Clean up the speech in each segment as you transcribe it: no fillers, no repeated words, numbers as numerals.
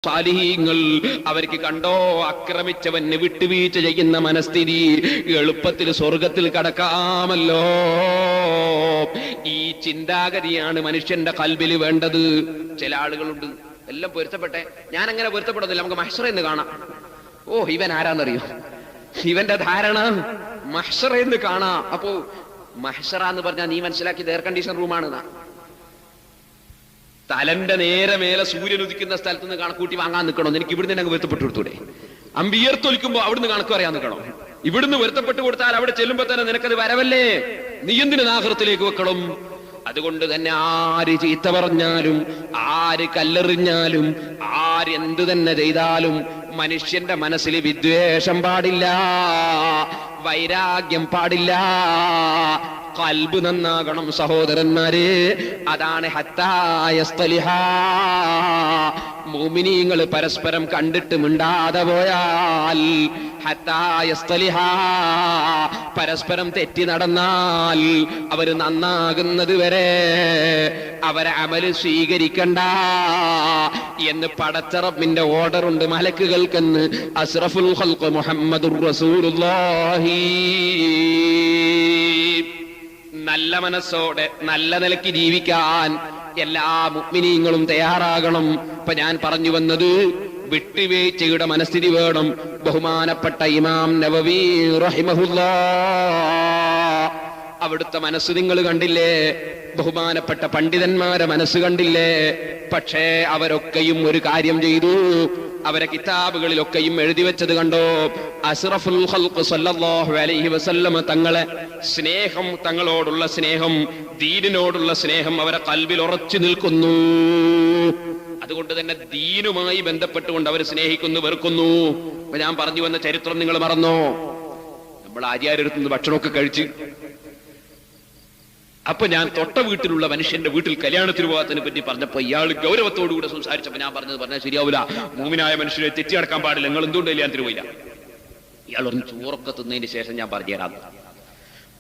സാലിഹീങ്ങൾ അവർക്ക് കണ്ടോ ആക്രമിച്ചവന് വിട്ടുവീഴ്ച ചെയ്യുന്ന മനസ്ഥിതി, എളുപ്പത്തിൽ സ്വർഗത്തിൽ കടക്കാമല്ലോ. ഈ ചിന്താഗതിയാണ് മനുഷ്യന്റെ ഖൽബിൽ വേണ്ടത്. ചില ആളുകളുണ്ട് എല്ലാം പൊരുത്തപ്പെട്ടെ, ഞാൻ അങ്ങനെ പൊരുത്തപ്പെടുന്നില്ല, നമുക്ക് മഹ്ശറെന്ന് കാണാം. ഓ ഇവൻ ആരാന്നറിയോ, ഇവന്റെ ധാരണ മഹ്ശറെന്ന് കാണാം. അപ്പോ മഹ്ശറ എന്ന് പറഞ്ഞാൽ നീ മനസ്സിലാക്കിയത് എയർ കണ്ടീഷൻ റൂമാണെന്നാ. തലന്റെ നേരെ മേലെ സൂര്യൻ ഉദിക്കുന്ന സ്ഥലത്ത് നിന്ന് കണക്കൂട്ടി വാങ്ങാൻ നിൽക്കണോ? എനിക്ക് ഇവിടുന്ന് തന്നെ വരുത്തപ്പെട്ടു കൊടുത്തൂടെ? അമ്പിയർത്തൊലിക്കുമ്പോ അവിടുന്ന് കണക്ക് പറയാൻ നിൽക്കണോ? ഇവിടുന്ന് വരുത്തപ്പെട്ട് കൊടുത്താൽ അവിടെ ചെല്ലുമ്പോ തന്നെ നിനക്കത് വരവല്ലേ, നീ എന്തിന് ആഖിറത്തിലേക്ക് വെക്കണം? അതുകൊണ്ട് തന്നെ ആര് ചീത്ത പറഞ്ഞാലും, ആര് കല്ലെറിഞ്ഞാലും, ആരെന്ത് തന്നെ ചെയ്താലും മനുഷ്യന്റെ മനസ്സിൽ വിദ്വേഷം പാടില്ല, വൈരാഗ്യം പാടില്ല. ഖൽബ് നന്നാകണം സഹോദരന്മാരെ. അതാണ് ഹത്താ യസ്തലിഹാ. മുഅ്മിനീങ്ങൾ പരസ്പരം കണ്ടിട്ട് മിണ്ടാതെ പോയാൽ, ഹത്താ യസ്തലിഹാ, പരസ്പരം തെറ്റി നടന്നാൽ അവര് നന്നാകുന്നത് വരെ അവരെ അമല് സ്വീകരിക്കണ്ട എന്ന് പടച്ച റബ്ബിന്റെ ഓർഡർ ഉണ്ട് മലക്കുകൾക്കെന്ന്. അസ്റഫുൽ ഖൽഖ് മുഹമ്മദുർ റസൂലുള്ളാഹി. നല്ല മനസ്സോടെ നല്ല നിലയ്ക്ക് ജീവിക്കാൻ എല്ലാ മുഅ്മിനീങ്ങളും തയ്യാറാകണം. ഇപ്പൊ ഞാൻ പറഞ്ഞു വന്നത് വിട്ടുവീഴ്ചയുടെ മനസ്ഥിതി വേണം. ബഹുമാനപ്പെട്ട ഇമാം നവവി റഹിമഹുല്ലാഹ്, അവിടുത്തെ മനസ്സ് നിങ്ങൾ കണ്ടില്ലേ? ബഹുമാനപ്പെട്ട പണ്ഡിതന്മാരെ മനസ്സ് കണ്ടില്ലേ? പക്ഷേ അവരൊക്കെയും ഒരു കാര്യം ചെയ്തു, അവരെ കിതാബുകളിലൊക്കെയും എഴുതി വെച്ചത് കണ്ടോ? അസ്റഫുൽ ഖൽഖ് സല്ലല്ലാഹു അലൈഹി വസല്ലമ തങ്ങളെ സ്നേഹം, തങ്ങളോടുള്ള സ്നേഹം, ദീനിനോടുള്ള സ്നേഹം അവരെ ഖൽബിൽ ഉറച്ചു നിൽക്കുന്നു. അതുകൊണ്ട് തന്നെ ദീനുമായി ബന്ധപ്പെട്ടുകൊണ്ട് അവർ സ്നേഹിക്കുന്നു, വെറുക്കുന്നു. അപ്പൊ ഞാൻ പറഞ്ഞു വന്ന ചരിത്രം നിങ്ങൾ മറന്നോ? നമ്മൾ ആര്യാരെടുത്തുനിന്ന് ഭക്ഷണമൊക്കെ കഴിച്ച്, അപ്പൊ ഞാൻ തൊട്ട വീട്ടിലുള്ള മനുഷ്യന്റെ വീട്ടിൽ കല്യാണത്തിന് പോകാത്തതിനെ പറ്റി പറഞ്ഞപ്പോ ഇയാൾ ഗൗരവത്തോടുകൂടെ സംസാരിച്ചപ്പോ ഞാൻ പറഞ്ഞാൽ ശരിയാവില്ല, മൂമിനായ മനുഷ്യരെ തെറ്റി നടക്കാൻ പാടില്ല, നിങ്ങൾ എന്തുകൊണ്ട് കല്യാണത്തിന് പോയില്ല? ഇയാൾ പറഞ്ഞു ചോറൊക്കെ തിന്നതിന് ശേഷം ഞാൻ പറഞ്ഞുതരാം.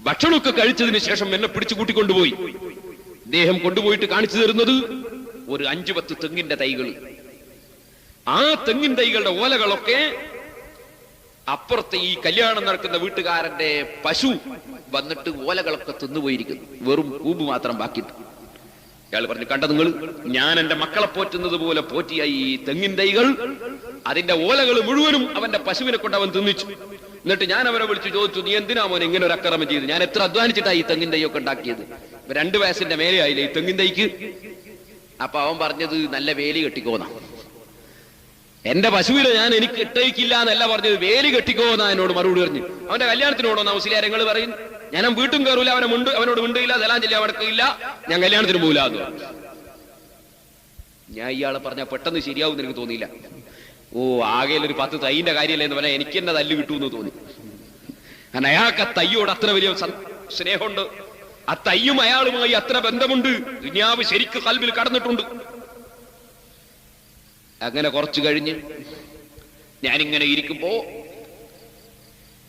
ഭക്ഷണമൊക്കെ കഴിച്ചതിന് ശേഷം എന്നെ പിടിച്ചു കൂട്ടിക്കൊണ്ടുപോയി. അദ്ദേഹം കൊണ്ടുപോയിട്ട് കാണിച്ചു തരുന്നത് ഒരു 5-10 തെങ്ങിന്റെ തൈകൾ. ആ തെങ്ങിൻ തൈകളുടെ ഓലകളൊക്കെ അപ്പുറത്തെ ഈ കല്യാണം നടക്കുന്ന വീട്ടുകാരന്റെ പശു വന്നിട്ട് ഓലകളൊക്കെ തിന്നുപോയിരിക്കുന്നു, വെറും കൂമ്പ് മാത്രം ബാക്കിയിട്ട്. ഇയാൾ പറഞ്ഞു, കണ്ട നിങ്ങൾ, ഞാൻ എന്റെ മക്കളെ പോറ്റുന്നത് പോലെ പോറ്റിയ ഈ തെങ്ങിൻ തൈകൾ, അതിന്റെ ഓലകൾ മുഴുവനും അവന്റെ പശുവിനെ കൊണ്ട് അവൻ തിന്നിച്ചു. എന്നിട്ട് ഞാൻ അവനെ വിളിച്ചു ചോദിച്ചു, നീ എന്തിനാ മോനെ ഇങ്ങനെ ഒരു അക്രമം ചെയ്തു? ഞാൻ എത്ര അധ്വാനിച്ചിട്ടാണ് ഈ തെങ്ങിൻ തൈയൊക്കെ ഉണ്ടാക്കിയത്? 2 വയസ്സിന്റെ മേലെ ആയില്ലേ ഈ തെങ്ങിൻ തൈക്ക്? അപ്പൊ അവൻ പറഞ്ഞത് നല്ല വേലി കെട്ടിക്കോന്നാ. എന്റെ പശുവിനെ ഞാൻ എനിക്ക് ഇട്ടേക്കില്ല എന്നല്ല പറഞ്ഞത്, വേലി കെട്ടിക്കോന്നാ എന്നോട് മറുപടി പറഞ്ഞു. അവന്റെ കല്യാണത്തിനോടോ മുസ്ലിയാരങ്ങൾ പറയും, ഞാൻ വീട്ടും കയറൂല, അവനോട് മിണ്ടില്ല, സലാം ചെല്ലാൻ നടക്കില്ല, ഞാൻ കല്യാണത്തിന് പോകില്ല എന്ന് പറഞ്ഞു. ഞാൻ ഇയാളെ പറഞ്ഞ പെട്ടെന്ന് ശരിയാവും എനിക്ക് തോന്നിയില്ല. ഓ ആകെ ഒരു 10 തൈന്റെ കാര്യമല്ലേ എന്ന് പറഞ്ഞാൽ എനിക്ക് എന്നെ തല്ല് കിട്ടുമെന്ന് തോന്നി. കാരണം അയാൾക്ക് ആ തയ്യോട് അത്ര വലിയ സ്നേഹമുണ്ട്, ആ തയ്യും അയാളുമായി അത്ര ബന്ധമുണ്ട്, ദുനിയാവ് ശരിക്ക് ഖൽബിൽ കടന്നിട്ടുണ്ട്. അങ്ങനെ കുറച്ചു കഴിഞ്ഞ് ഞാനിങ്ങനെ ഇരിക്കുമ്പോ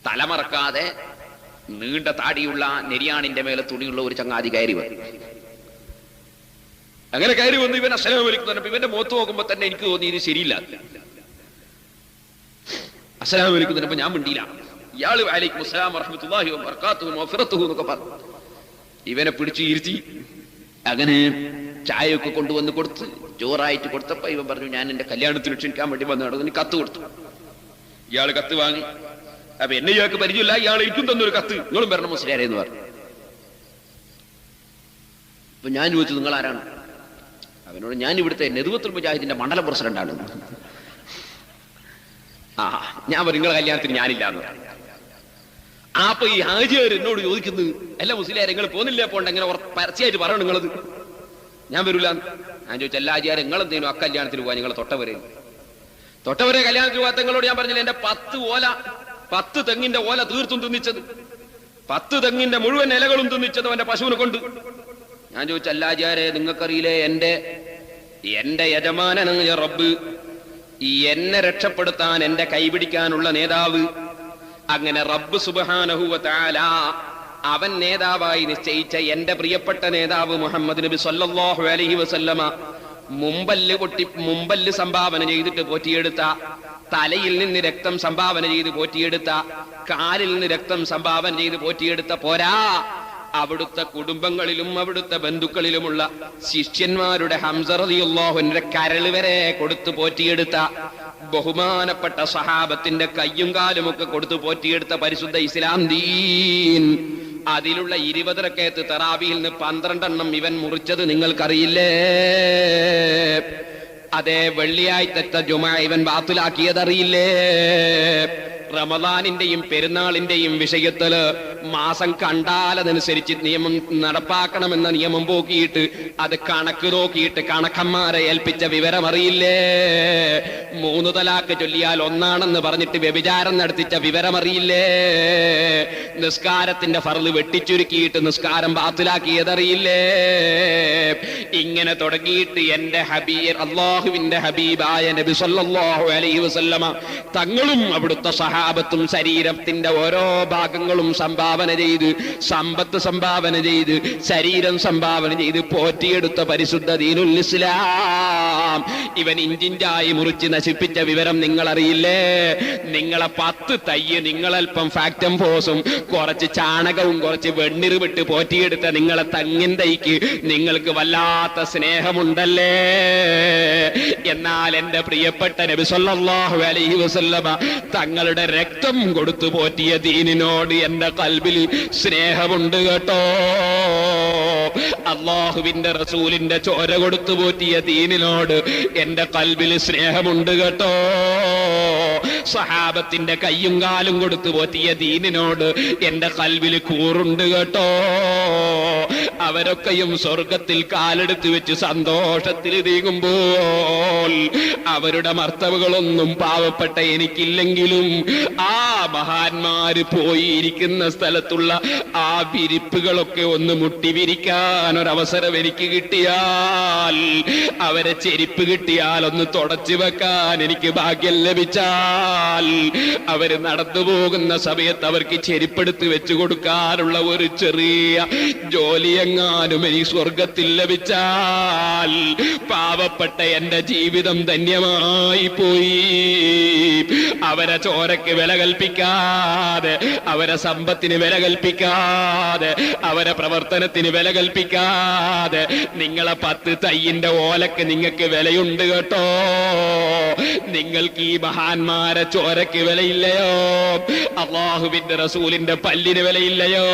തലമറക്കാതെ നീണ്ട താടിയുള്ള നെരിയാണിന്റെ മേലെ തുണിയുള്ള ഒരു ചങ്ങാതി കയറി വന്നു. അങ്ങനെ കയറി വന്ന് ഇവൻ അസ്സലാമു അലൈക്കും പറഞ്ഞപ്പോ ഇവന്റെ മുഖത്ത് നോക്കുമ്പോ തന്നെ എനിക്ക് തോന്നി ഇത് ശരിയില്ല. അസ്സലാമു അലൈക്കും പറഞ്ഞപ്പോ ഞാൻ മിണ്ടിയില്ല. ഇയാള് വഅലൈക്കും അസ്സലാം വറഹ്മത്തുള്ളാഹി വബറകാതുഹു വഗ്ഫിറതുഹു എന്നൊക്കെ പറഞ്ഞു. ഇവനെ പിടിച്ചു ഇരുത്തി അങ്ങനെ ചായയൊക്കെ കൊണ്ടുവന്ന് കൊടുത്ത് ചോറായിട്ട് കൊടുത്തപ്പോ ഇവൻ പറഞ്ഞു, ഞാൻ എന്റെ കല്യാണത്തിന് ക്ഷണിക്കാൻ വേണ്ടി വന്നു, നീ കത്ത് കൊടുത്തു. ഇയാള് കത്ത് വാങ്ങി. അപ്പൊ എന്നെ ഇയാൾക്ക് പരിചയമില്ല, ഇയാൾ എനിക്കും തന്നൊരു കത്ത്, നിങ്ങളും വരണം മുസ്ലിയാരെ എന്ന് പറഞ്ഞു. അപ്പൊ ഞാൻ ചോദിച്ചു, നിങ്ങൾ ആരാണ്? അവനോട് ഞാൻ ഇവിടുത്തെ നെതുവത്തുൽ മുജാഹിദിന്റെ മണ്ഡലം പ്രസിഡന്റാണ്. ആ ഞാൻ പറഞ്ഞു, നിങ്ങളെ കല്യാണത്തിന് ഞാനില്ല എന്ന് പറഞ്ഞു. അപ്പൊ ഈ ഹാജിയാർ എന്നോട് ചോദിക്കുന്നത്, എല്ലാ മുസ്ലിയാരെ നിങ്ങൾ പോന്നില്ല, പോണ്ട എങ്ങനെ പരസ്യമായിട്ട് പറയണം നിങ്ങളത്? ഞാൻ വരൂല. ഞാൻ ചോദിച്ചു, എല്ലാ ഹാജിയാരെ നിങ്ങൾ എന്തെങ്കിലും അക്കല്യാണത്തിന് പോവാ, നിങ്ങൾ തൊട്ടവരെ കല്യാണത്തിന് പോകാത്ത നിങ്ങളോട് ഞാൻ പറഞ്ഞില്ല, എന്റെ 10 തെങ്ങിന്റെ ഓല തീർത്തും തിന്നിച്ചത്, 10 തെങ്ങിന്റെ മുഴുവൻ ഇലകളും തിന്നിച്ചത് അവന്റെ പശുവിനെ കൊണ്ട്. ഞാൻ ചോദിച്ചു, എല്ലാ ഹാജിയാരെ നിങ്ങൾക്കറിയില്ലേ എന്റെ യജമാനനായ റബ്ബ്, എന്നെ രക്ഷപ്പെടുത്താൻ എന്റെ കൈപിടിക്കാനുള്ള നേതാവ്, അങ്ങനെ റബ്ബ് സുബ്ഹാനഹു വ തആല അവൻ നേതാവായി നിശ്ചയിച്ച എന്റെ പ്രിയപ്പെട്ട നേതാവ് മുഹമ്മദ് നബി സല്ലല്ലാഹു അലൈഹി വസല്ലമ മുമ്പല്ല് സംഭാവന ചെയ്തിട്ട് പോറ്റിയെടുത്ത, തലയിൽ നിന്ന് രക്തം സംഭാവന ചെയ്ത് പോറ്റിയെടുത്ത, കാലിൽ നിന്ന് രക്തം സംഭാവന ചെയ്ത് പോറ്റിയെടുത്ത പോരാ, അവിടുത്തെ കുടുംബങ്ങളിലും അവിടുത്തെ ബന്ധുക്കളിലുമുള്ള ശിഷ്യന്മാരുടെ ഹംസ റളിയല്ലാഹു അൻഹുവിന്റെ കരള് വരെ കൊടുത്തു പോറ്റിയെടുത്ത, ബഹുമാനപ്പെട്ട സഹാബത്തിന്റെ കയ്യും കാലുമൊക്കെ കൊടുത്തു പോറ്റിയെടുത്ത പരിശുദ്ധ ഇസ്ലാം ദീൻ, അതിലുള്ള 20 റക്അത്ത് തറാവിയിൽ നിന്ന് 12 എണ്ണം ഇവൻ മുറിച്ചത് നിങ്ങൾക്കറിയില്ലേ? അതേ വെള്ളിയാഴ്ചത്തെ ജുമുഅ ഇവൻ ബാത്തിലാക്കിയതറിയില്ലേ? റമദാനിന്റെയും പെരുന്നാളിന്റെയും വിഷയത്തില് മാസം കണ്ടാലതനുസരിച്ച് നിയമം നടപ്പാക്കണമെന്ന നിയമം പോക്കിയിട്ട് അത് കണക്ക് നോക്കിയിട്ട് കണക്കന്മാരെ ഏൽപ്പിച്ച വിവരം അറിയില്ലേ? 3 തലാക്ക് ചൊല്ലിയാൽ ഒന്നാണെന്ന് പറഞ്ഞിട്ട് വ്യഭിചാരം നടത്തിച്ച വിവരം അറിയില്ലേ? നിസ്കാരത്തിന്റെ ഫർള് വെട്ടിച്ചുരുക്കിയിട്ട് നിസ്കാരം ബാത്തിലാക്കിയതറിയില്ലേ? ഇങ്ങനെ തുടങ്ങിയിട്ട് എന്റെ അല്ലാഹുവിന്റെ ഹബീബായ നബി സല്ലല്ലാഹു അലൈഹി വസല്ലമ തങ്ങളും അവിടുത്തെ സഹാബത്തും ശരീരത്തിന്റെ ഓരോ ഭാഗങ്ങളും സംഭാവന ചെയ്ത്, സമ്പത്ത് സംഭാവന ചെയ്ത്, ശരീരം സംഭാവന ചെയ്ത് പോറ്റിയെടുത്ത പരിശുദ്ധ ദീനുൽ ഇസ്ലാം ഇവൻ ഇഞ്ചിഞ്ചായി മുറിച്ച് നശിപ്പിച്ച വിവരം നിങ്ങൾ അറിയില്ലേ? നിങ്ങളെ 10 തയ്യ് നിങ്ങളൽപ്പം ഫാക്ടം ഫോസും കുറച്ച് ചാണകവും കുറച്ച് വെണ്ണീർ വിട്ട് പോറ്റിയെടുത്ത നിങ്ങളെ തങ്ങിൻ തൈക്ക് നിങ്ങൾക്ക് വല്ലാത്ത സ്നേഹമുണ്ടല്ലേ? എന്നാൽ എന്റെ പ്രിയപ്പെട്ട നബി സല്ലല്ലാഹു അലൈഹി വസല്ലമ തങ്ങളുടെ രക്തം കൊടുത്തു പോറ്റിയ ദീനിനോട് എന്റെ കൽബിൽ സ്നേഹമുണ്ട് കേട്ടോ. അല്ലാഹുവിന്റെ റസൂലിന്റെ ചോര കൊടുത്തു പോറ്റിയ ദീനിനോട് എന്റെ കൽബിൽ സ്നേഹമുണ്ട് കേട്ടോ. സഹാബത്തിന്റെ കയ്യും കാലും കൊടുത്തു പോറ്റിയ ദീനിനോട് എന്റെ കൽബിൽ കൂറുണ്ട് കേട്ടോ. അവരൊക്കെയും സ്വർഗത്തിൽ കാലെടുത്ത് വെച്ച് സന്തോഷത്തിൽ നീങ്ങുമ്പോൾ അവരുടെ മർത്തവകളൊന്നും പാവപ്പെട്ട എനിക്കില്ലെങ്കിലും ആ മഹാന്മാര് പോയിരിക്കുന്ന സ്ഥലത്തുള്ള ആ വിരിപ്പുകളൊക്കെ ഒന്ന് മുട്ടി വിരിക്കാൻ ഒരവസരം എനിക്ക് കിട്ടിയാൽ, അവരെ ചെരിപ്പ് കിട്ടിയാൽ ഒന്ന് തുടച്ചു വെക്കാൻ എനിക്ക് ഭാഗ്യം ലഭിച്ചാൽ, അവര് നടന്നു പോകുന്ന സമയത്ത് അവർക്ക് ചെരിപ്പെടുത്ത് വെച്ചു കൊടുക്കാനുള്ള ഒരു ചെറിയ ജോലിയെങ്ങാനും എനിക്ക് സ്വർഗത്തിൽ ലഭിച്ചാൽ പാവപ്പെട്ട എന്റെ ജീവിതം ധന്യമായി പോയി. അവരെ ചോരയ്ക്ക് വില കൽപ്പിക്കാതെ, അവരെ സമ്പത്തിന് വില കൽപ്പിക്കാതെ, അവരെ പ്രവർത്തനത്തിന് വില കൽപ്പിക്കാതെ നിങ്ങളെ 10 തയ്യിന്റെ ഓലക്ക് നിങ്ങൾക്ക് വിലയുണ്ട് കേട്ടോ. നിങ്ങൾക്ക് ഈ മഹാന്മാരെ ചോരയ്ക്ക് വിലയില്ലയോ? അല്ലാഹുവിന്റെ റസൂലിന്റെ പല്ലിന് വിലയില്ലയോ?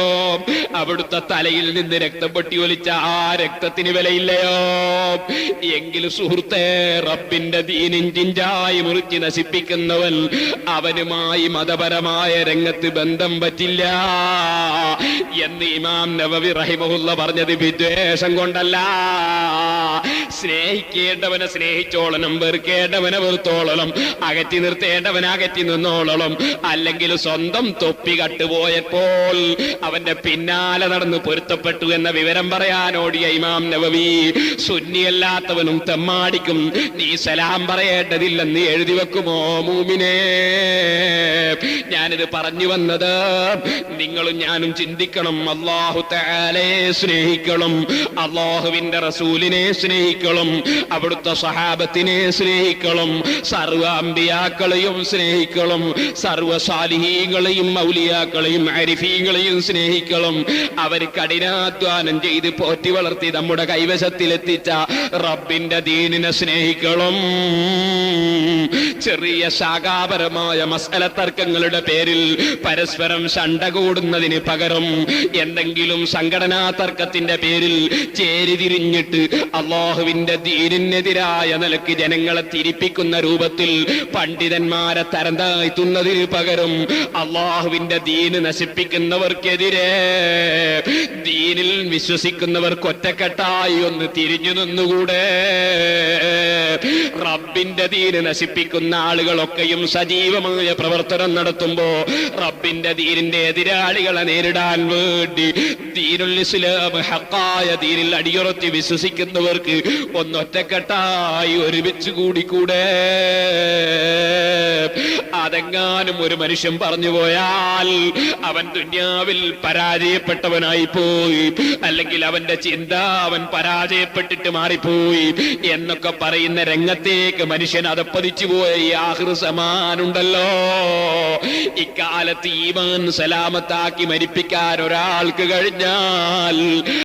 അവിടുത്തെ തലയിൽ നിന്ന് രക്തം പൊട്ടി ഒലിച്ച ആ രക്തത്തിന് വിലയില്ലയോ? എങ്കിലും സുഹൃത്തേ, റബ്ബിന്റെ ദീനിഞ്ചിഞ്ചായി മുറിച്ച് നശിപ്പിക്കുന്നവൻ അവനുമായി മതപരമായ രംഗത്ത് ബന്ധം പറ്റില്ല എന്ന് ഇമാം നവവി റഹിമഹുല്ല പറഞ്ഞത് വിദ്വേഷം കൊണ്ടല്ല. സ്നേഹിക്കേണ്ടവനെ സ്നേഹിച്ചോളണം, വെറുക്കേണ്ടവനെ വെറുത്തോളണം, അകറ്റി നിർത്തേണ്ടവനെ അകറ്റി നിന്നോളണം. അല്ലെങ്കിൽ സ്വന്തം തൊപ്പി കട്ടുപോയപ്പോൾ അവന്റെ പിന്നാലെ നടന്ന് പൊരുത്തപ്പെട്ടു എന്ന വിവരം പറയാനോടിയ ഇമാം നവവി സുന്നിയല്ലാത്തവനും തെമ്മാടിക്കും നീ സലാം പറയേണ്ടതില്ലെന്ന് എഴുതി വെക്കുമോ മൂമിനേ? ഞാനിത് പറഞ്ഞു വന്നത് നിങ്ങളും ഞാനും ചിന്തിക്കണം. അല്ലാഹു തആലയെ സ്നേഹിക്കണം, അല്ലാഹുവിന്റെ റസൂലിനെ സ്നേഹിക്കണം, അവിടുത്തെ സഹാബത്തിനെ സ്നേഹിക്കണം, സർവ്വ അമ്പിയാക്കളെയും സ്നേഹിക്കണം, സർവ്വ സാലിഹീങ്ങളെയും ഔലിയാക്കളെയും ആരിഫീങ്ങളെയും സ്നേഹിക്കണം. അവർ കഠിനാധ്വാനം ചെയ്ത് പോറ്റി വളർത്തി നമ്മുടെ കൈവശത്തിലെത്തിച്ച റബ്ബിന്റെ ദീനിനെ സ്നേഹിക്കണം. ചെറിയ ശാഖാപരമായ മസ്അല തർക്കങ്ങളുടെ പേരിൽ പരസ്പരം ശണ്ട കൂടുന്നതിന് പകരം എന്തെങ്കിലും സംഘടനാ തർക്കത്തിന്റെ പേരിൽ ചേരിതിരിഞ്ഞിട്ട് അല്ലാഹുവിന്റെ ദീനിനെതിരായ നിലയ്ക്ക് ജനങ്ങളെ തിരിപ്പിക്കുന്ന രൂപത്തിൽ പണ്ഡിതന്മാരെ തരം താഴ്ത്തുന്നതിന് പകരം അല്ലാഹുവിന്റെ ദീന് നശിപ്പിക്കുന്നവർക്കെതിരെ ദീനിൽ വിശ്വസിക്കുന്നവർക്ക് ഒറ്റക്കെട്ടായി ഒന്ന് തിരിഞ്ഞു നിന്നുകൂടെ? റബ്ബിന്റെ ദീന് നശിപ്പിക്കുന്ന ആളുകളൊക്കെയും സജീവമായ പ്രവർത്തനം നടത്തുമ്പോ റബ്ബിന്റെ ദീനിന്റെ എതിരാളികളെ നേരിടാൻ വേണ്ടി ദീനുൽ ഇസ്ലാം ഹഖായ ദീനിൽ അടിയുറത്തി വിശ്വസിക്കുന്നവർക്ക് ഒന്നൊറ്റക്കെട്ടായി ഒരുമിച്ച് കൂടിക്കൂടെ? അത് അതെങ്ങാനും ഒരു മനുഷ്യൻ പറഞ്ഞു പോയാൽ അവൻ ദുന്യാവിൽ പരാജയപ്പെട്ടവനായി പോയി, അല്ലെങ്കിൽ അവന്റെ ചിന്ത അവൻ പരാജയപ്പെട്ടിട്ട് മാറിപ്പോയി എന്നൊക്കെ പറയുന്ന രംഗത്തേക്ക് മനുഷ്യൻ അതപ്പതിച്ചു പോയ ഈ ആഖിർ സമാനുണ്ടല്ലോ. ഇക്കാലത്ത് ഈമാൻ സലാമത്താക്കി മരിപ്പിക്കാൻ ഒരാൾക്ക് കഴിഞ്ഞാൽ